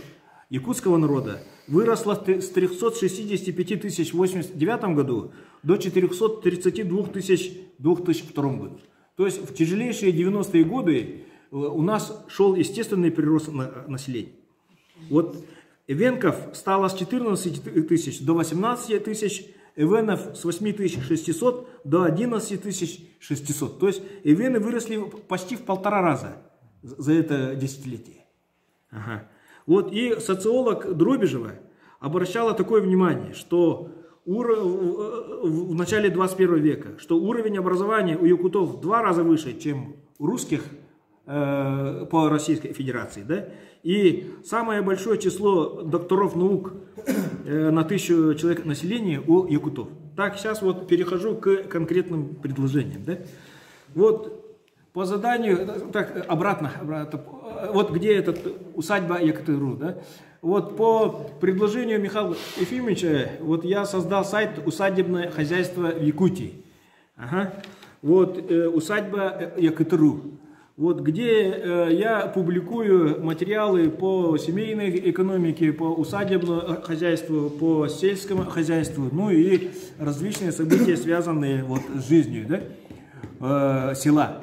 якутского народа выросла с 365 тысяч в 1989 году до 432 тысяч в 2002 году. То есть в тяжелейшие 90-е годы у нас шел естественный прирост населения. Вот эвенков стало с 14 тысяч до 18 тысяч, эвенов с 8600 до 11600. То есть эвены выросли почти в 1,5 раза за это десятилетие. Ага. Вот и социолог Дробежева обращала такое внимание, что в начале 21 века, что уровень образования у якутов в 2 раза выше, чем у русских по Российской Федерации, да? И самое большое число докторов наук на 1000 человек населения у якутов. Так, сейчас вот перехожу к конкретным предложениям, да? Вот по заданию, так, обратно, вот где этот усадьба Якутыру, да? Вот по предложению Михаила Ефимовича, вот я создал сайт «Усадебное хозяйство в Якутии». Ага. Вот усадьба Якутыру. Вот где я публикую материалы по семейной экономике, по усадебному хозяйству, по сельскому хозяйству, ну и различные события, связанные вот с жизнью, да, села.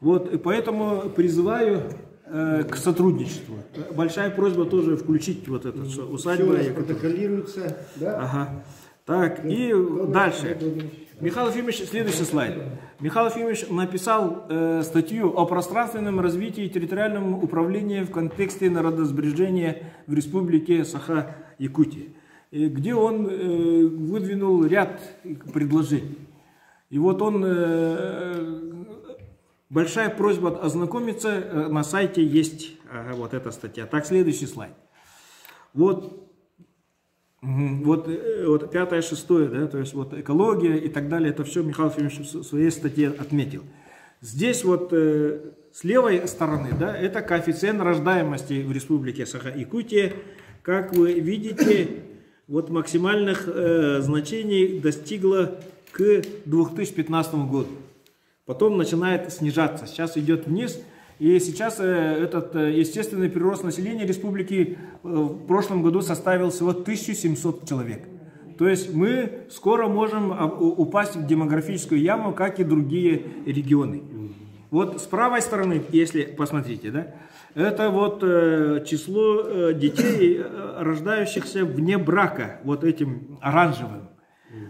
Вот, и поэтому призываю к сотрудничеству. Большая просьба тоже включить вот это усадьбу. Все протоколируется, да? Ага. Так, и дальше. Михаил Ефимович, следующий слайд. Михаил Ефимович написал статью о пространственном развитии и территориальном управлении в контексте народосбережения в республике Саха-Якутия, где он выдвинул ряд предложений. И вот большая просьба ознакомиться, на сайте есть вот эта статья. Так, следующий слайд. Вот 5-е, 6-е, да, то есть вот экология и так далее, это все Михаил Ефимович в своей статье отметил. Здесь вот с левой стороны, да, это коэффициент рождаемости в республике Саха-Якутия. Как вы видите, вот максимальных значений достигло к 2015 году. Потом начинает снижаться, сейчас идет вниз. И сейчас этот естественный прирост населения республики в прошлом году составил всего 1700 человек. То есть мы скоро можем упасть в демографическую яму, как и другие регионы. Вот с правой стороны, если посмотрите, да, это вот число детей, рождающихся вне брака, вот этим оранжевым.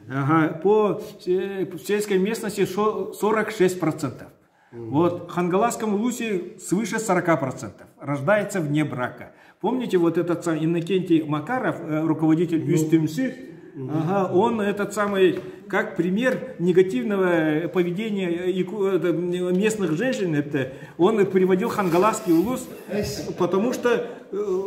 Ага, по сельской местности 46%. Вот в Хангаласском улусе свыше 40% рождается вне брака. Помните, вот этот сам Иннокентий Макаров, руководитель Юстимсы, он этот самый, как пример негативного поведения местных женщин, он приводил Хангаласский улус, потому что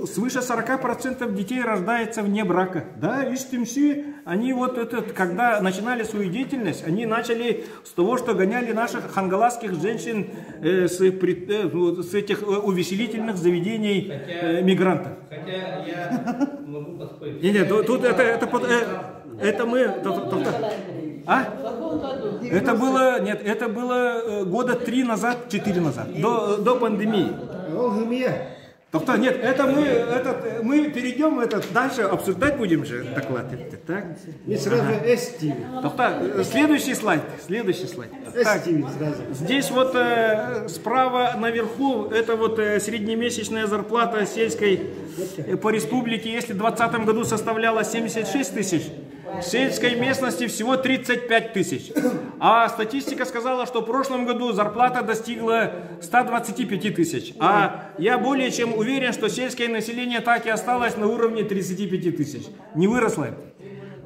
свыше 40% детей рождается вне брака. Да, Юстимсы, они вот когда начинали свою деятельность, они начали с того, что гоняли наших хангаласских женщин с этих увеселительных заведений мигрантов. Хотя я могу поспорить. Нет, тут это мы... Это было, нет, это было года 3 назад, 4 назад, до пандемии. Нет, это мы перейдем дальше, обсуждать будем же доклад. Так? И сразу S-TV. Следующий слайд. Так, здесь вот справа наверху, это вот среднемесячная зарплата сельской по республике, если в 2020 году составляла 76 тысяч, в сельской местности всего 35 тысяч. А статистика сказала, что в прошлом году зарплата достигла 125 тысяч. А я более чем уверен, что сельское население так и осталось на уровне 35 тысяч. Не выросло.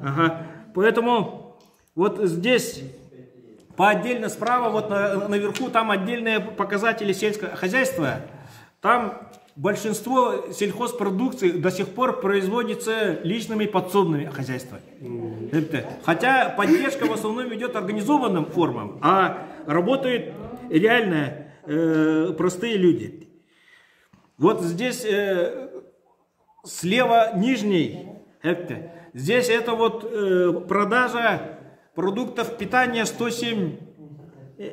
Ага. Поэтому вот здесь по отдельно справа, вот наверху, там отдельные показатели сельского хозяйства. Там большинство сельхозпродукции до сих пор производится личными подсобными хозяйствами. Хотя поддержка в основном идет организованным формам, а работают реально простые люди. Вот здесь слева нижний, здесь это вот продажа продуктов питания 107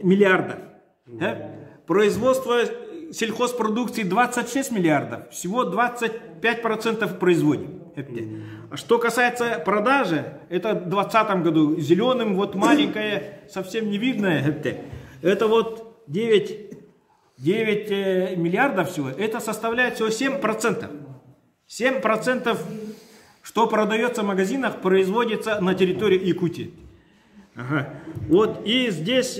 миллиардов. Производство сельхозпродукции 26 миллиардов, всего 25% производим. А что касается продажи, это в 2020 году зеленым, вот маленькое, совсем не видное, это вот 9 миллиардов всего, это составляет всего 7%. 7%, что продается в магазинах, производится на территории Якутии. Ага. Вот и здесь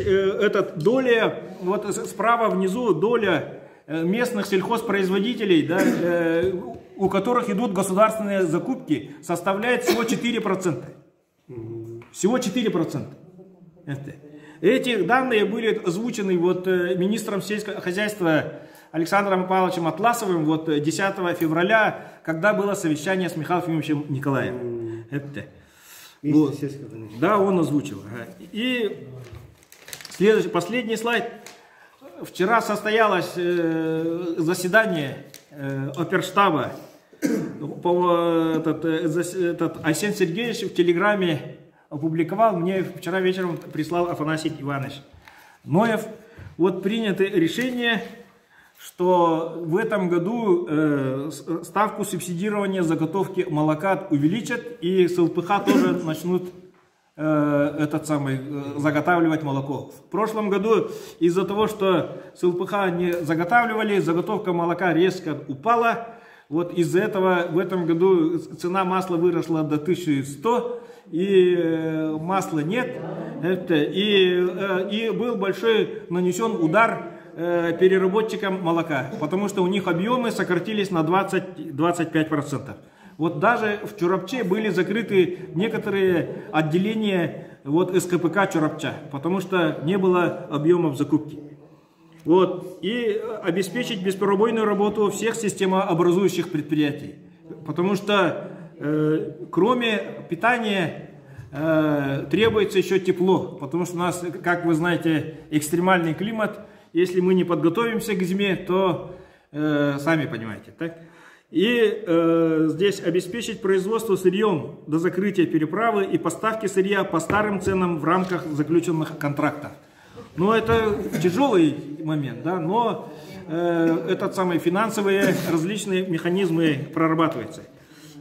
доля, вот справа внизу доля местных сельхозпроизводителей, да, у которых идут государственные закупки, составляет всего 4%. Всего 4%. Эти данные были озвучены вот министром сельского хозяйства Александром Павловичем Атласовым вот 10 февраля, когда было совещание с Михаилом Ефимовичем Николаевым. Вот. Да, он озвучил. И последний слайд. Вчера состоялось заседание оперштаба. Арсений Сергеевич в телеграме опубликовал, мне вчера вечером прислал Афанасий Иванович Ноев. Вот принято решение, что в этом году ставку субсидирования заготовки молока увеличат, и с ЛПХ тоже начнут заготавливать молоко. В прошлом году из-за того, что с ЛПХ не заготавливали, заготовка молока резко упала. Вот из-за этого в этом году цена масла выросла до 1100, и масла нет. И был большой нанесен удар переработчикам молока, потому что у них объемы сократились на 20-25%. Вот даже в Чорапче были закрыты некоторые отделения вот СКПК Чорапча, потому что не было объемов закупки. Вот. И обеспечить бесперебойную работу всех системообразующих предприятий. Потому что кроме питания требуется еще тепло. Потому что у нас, как вы знаете, экстремальный климат. Если мы не подготовимся к зиме, то сами понимаете. Так? И здесь обеспечить производство сырьем до закрытия переправы и поставки сырья по старым ценам в рамках заключенных контрактов. Ну, это тяжелый момент, да, но этот самый финансовые различные механизмы прорабатываются.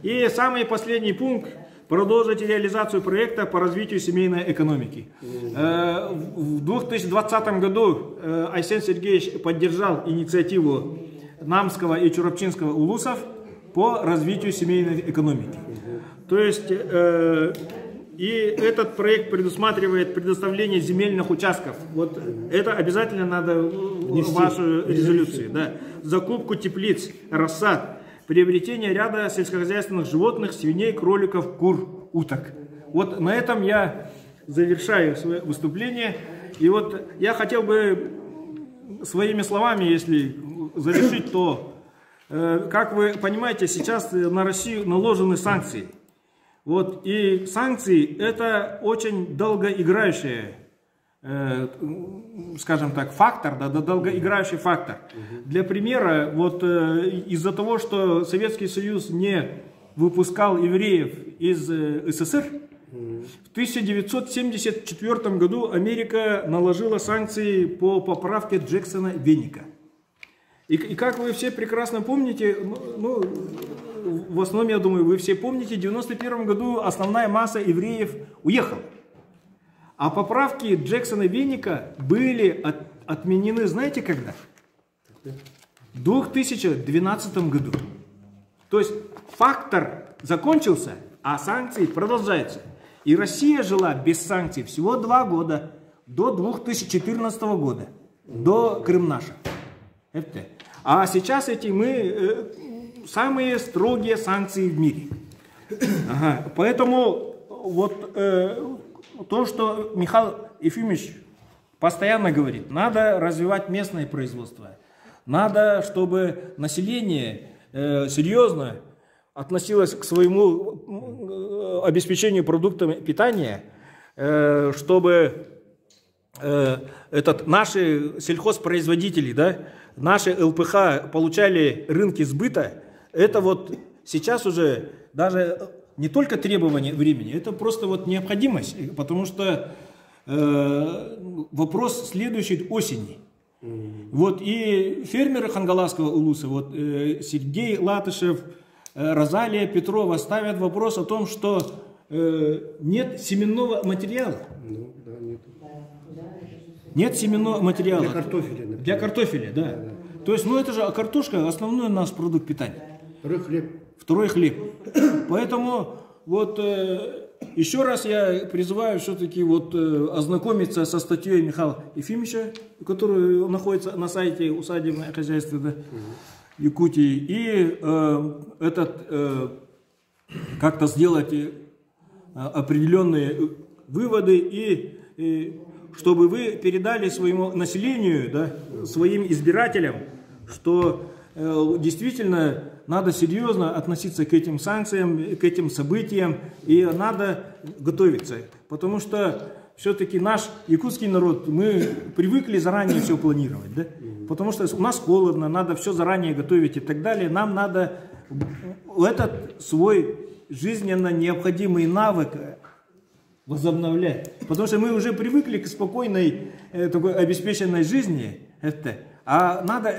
И самый последний пункт – продолжить реализацию проекта по развитию семейной экономики. В 2020 году Айсен Сергеевич поддержал инициативу Намского и Чурапчинского улусов по развитию семейной экономики. То есть и этот проект предусматривает предоставление земельных участков. Вот это обязательно надо в вашу резолюцию. Да. Закупку теплиц, рассад, приобретение ряда сельскохозяйственных животных, свиней, кроликов, кур, уток. Вот на этом я завершаю свое выступление. И вот я хотел бы своими словами, если завершить, то, как вы понимаете, сейчас на Россию наложены санкции. Вот, и санкции это очень долгоиграющий, скажем так, фактор, да, долгоиграющий фактор. Для примера, вот из-за того, что Советский Союз не выпускал евреев из СССР, в 1974 году Америка наложила санкции по поправке Джексона-Веника. И как вы все прекрасно помните, ну, в основном, я думаю, вы все помните, в 1991 году основная масса евреев уехала. А поправки Джексона-Веника были отменены, знаете, когда? В 2012 году. То есть фактор закончился, а санкции продолжаются. И Россия жила без санкций всего 2 года, до 2014 года, до Крым-Наша. А сейчас мы самые строгие санкции в мире. Ага. Поэтому вот то, что Михаил Ефимович постоянно говорит, надо развивать местное производство. Надо, чтобы население серьезно относилось к своему обеспечению продуктами питания, чтобы наши сельхозпроизводители, да, наши ЛПХ получали рынки сбыта. Это вот сейчас уже даже не только требование времени, это просто вот необходимость, потому что вопрос следующий осени. Вот и фермеры Хангаласского улуса, вот Сергей Латышев, Розалия Петрова ставят вопрос о том, что нет семенного материала. Нет семенного материала. Для картофеля, например. Для картофеля, да. То есть, ну это же картошка, основной наш продукт питания. Второй хлеб. Второй хлеб. Поэтому вот еще раз я призываю все-таки вот ознакомиться со статьей Михаила Ефимовича, которая находится на сайте усадебное хозяйство, да, Якутии, и как-то сделать определенные выводы, и чтобы вы передали своему населению, да, своим избирателям, что действительно надо серьезно относиться к этим санкциям, к этим событиям, и надо готовиться. Потому что все-таки наш якутский народ, мы привыкли заранее все планировать, да? Потому что у нас холодно, надо все заранее готовить и так далее. Нам надо этот свой жизненно необходимый навык возобновлять. Потому что мы уже привыкли к спокойной, такой обеспеченной жизни, а надо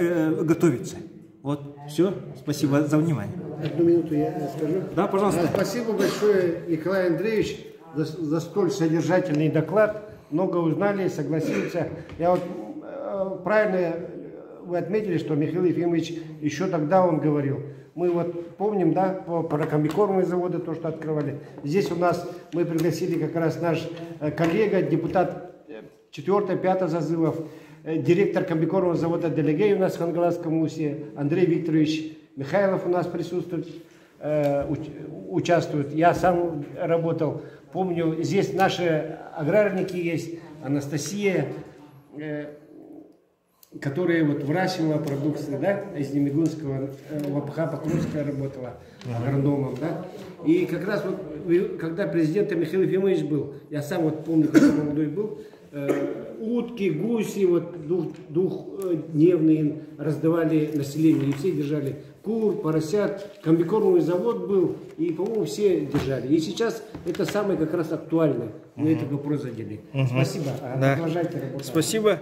готовиться. Вот, все. Спасибо за внимание. Одну минуту я скажу. Да, пожалуйста. Спасибо большое, Николай Андреевич, за столь содержательный доклад. Много узнали, согласился. Я вот правильно вы отметили, что Михаил Ефимович еще тогда он говорил. Мы вот помним, да, про комбикормовые заводы, то, что открывали. Здесь у нас мы пригласили как раз наш коллега, депутат 4-5 зазывов, директор комбикормового завода «Делегей» у нас в Хангаласском УСе, Андрей Викторович Михайлов у нас присутствует, участвует. Я сам работал, помню, здесь наши аграрники есть, Анастасия, которая вот выращивала продукцию, да, из Немигунского, Лапха Покровская работала агрономом, да. И как раз вот, когда президентом Михаил Ефимович был, я сам вот помню, когда молодой был, утки, гуси, вот двухдневные раздавали населению, и все держали кур, поросят, комбикормовый завод был, и, по-моему, все держали. И сейчас это самое как раз актуальное. Мы этот вопрос задели. Спасибо. Да. Продолжайте работать. Спасибо.